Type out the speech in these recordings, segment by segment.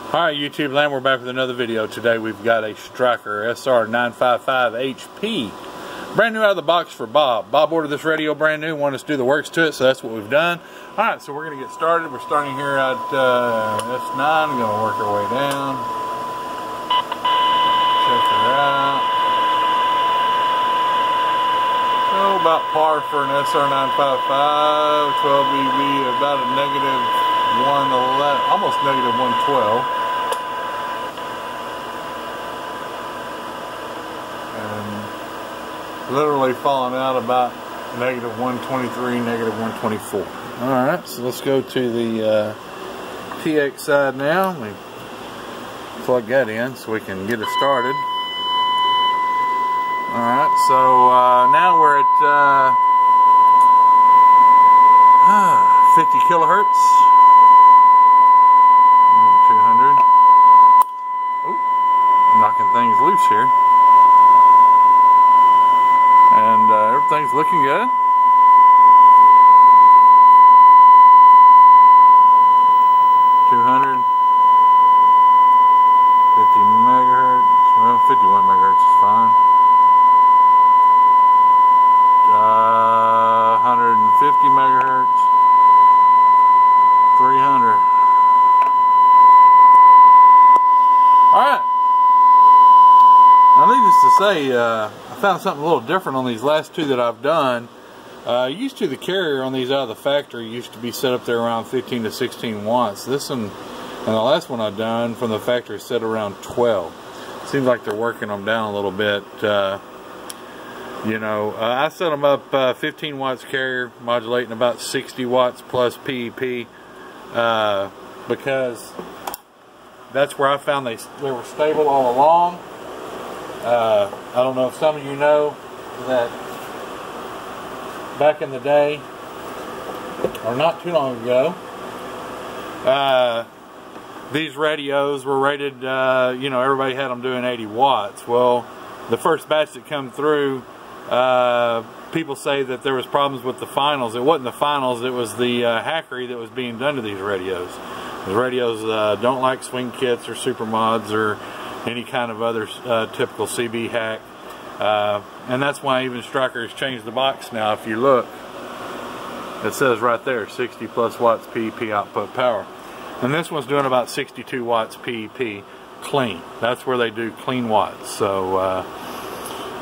Alright, YouTube land, we're back with another video. Today we've got a Stryker SR955 HP. Brand new out of the box for Bob. Bob ordered this radio brand new, wanted us to do the works to it, so that's what we've done. Alright, so we're going to get started. We're starting here at S9, going to work our way down. Check her out. So about par for an SR955, 12 BB, about a negative 111, almost negative 112. Literally falling out about negative 123, negative 124. Alright, so let's go to the TX side now. Let me plug that in so we can get it started. Alright, so now we're at 50 kilohertz. 200. Oh, knocking things loose here. And everything's looking good. Megahertz. Well, 51 megahertz is fine. 150 megahertz. 300. All right. Now, needless to say, I found something a little different on these last two that I've done. Used to, the carrier on these out of the factory used to be set up there around 15 to 16 watts. This one and the last one I've done from the factory set around 12. Seems like they're working them down a little bit. I set them up 15 watts carrier, modulating about 60 watts plus PEP, because that's where I found they were stable all along. I don't know if some of you know that back in the day, or not too long ago, these radios were rated, everybody had them doing 80 watts. Well, the first batch that come through, people say that there was problems with the finals. It wasn't the finals, it was the hackery that was being done to these radios. The radios don't like swing kits or super mods or any kind of other typical CB hack, and that's why even Stryker has changed the box now. If you look, it says right there 60 plus watts PEP output power, and this one's doing about 62 watts PEP clean. That's where they do clean watts, so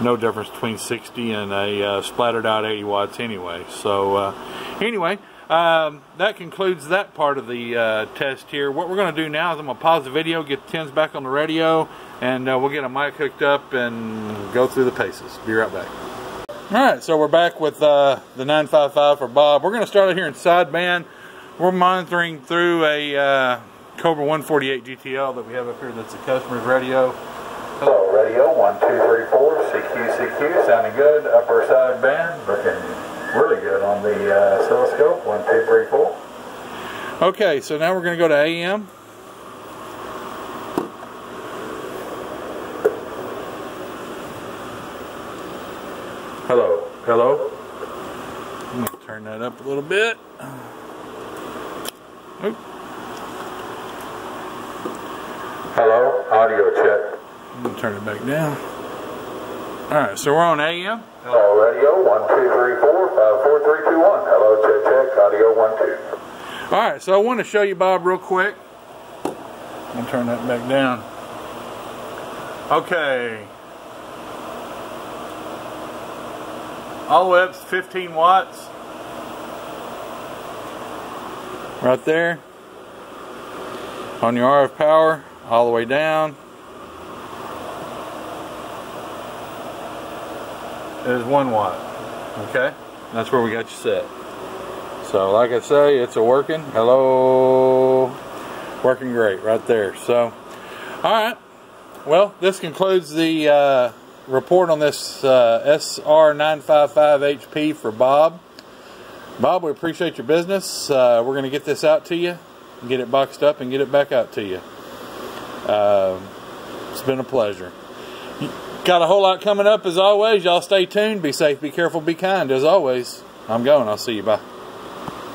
no difference between 60 and a splattered out 80 watts anyway. So anyway, that concludes that part of the test here. What we're going to do now is I'm going to pause the video, get the tins back on the radio, and we'll get a mic hooked up and go through the paces. Be right back. Alright, so we're back with the 955 for Bob. We're going to start out here in sideband. We're monitoring through a Cobra 148 GTL that we have up here that's a customer's radio. Hello, radio 1234, CQ, sounding good. Upper sideband, looking really good on the oscilloscope. 1, 2, 3, 4. Okay, so now we're going to go to AM. Hello. I'm going to turn that up a little bit. Oop. Hello, audio check. I'm going to turn it back down. Alright, so we're on AM. Hello, radio 1, 2, 3, 4, 5, 4, 3, 2, 1. Hello, check, audio 1, 2. Alright, so I want to show you Bob real quick. I'm going to turn that back down. Okay. All the way up to 15 watts. Right there. On your RF power, all the way down. Is 1 watt. Okay? That's where we got you set. So like I say, it's working. Hello. Working great right there. So, alright. Well, this concludes the report on this SR955 HP for Bob. Bob, we appreciate your business. We're going to get this out to you, get it boxed up, and get it back out to you. It's been a pleasure. Got a whole lot coming up as always. Y'all stay tuned. Be safe, be careful, be kind. As always, I'm going. I'll see you. Bye.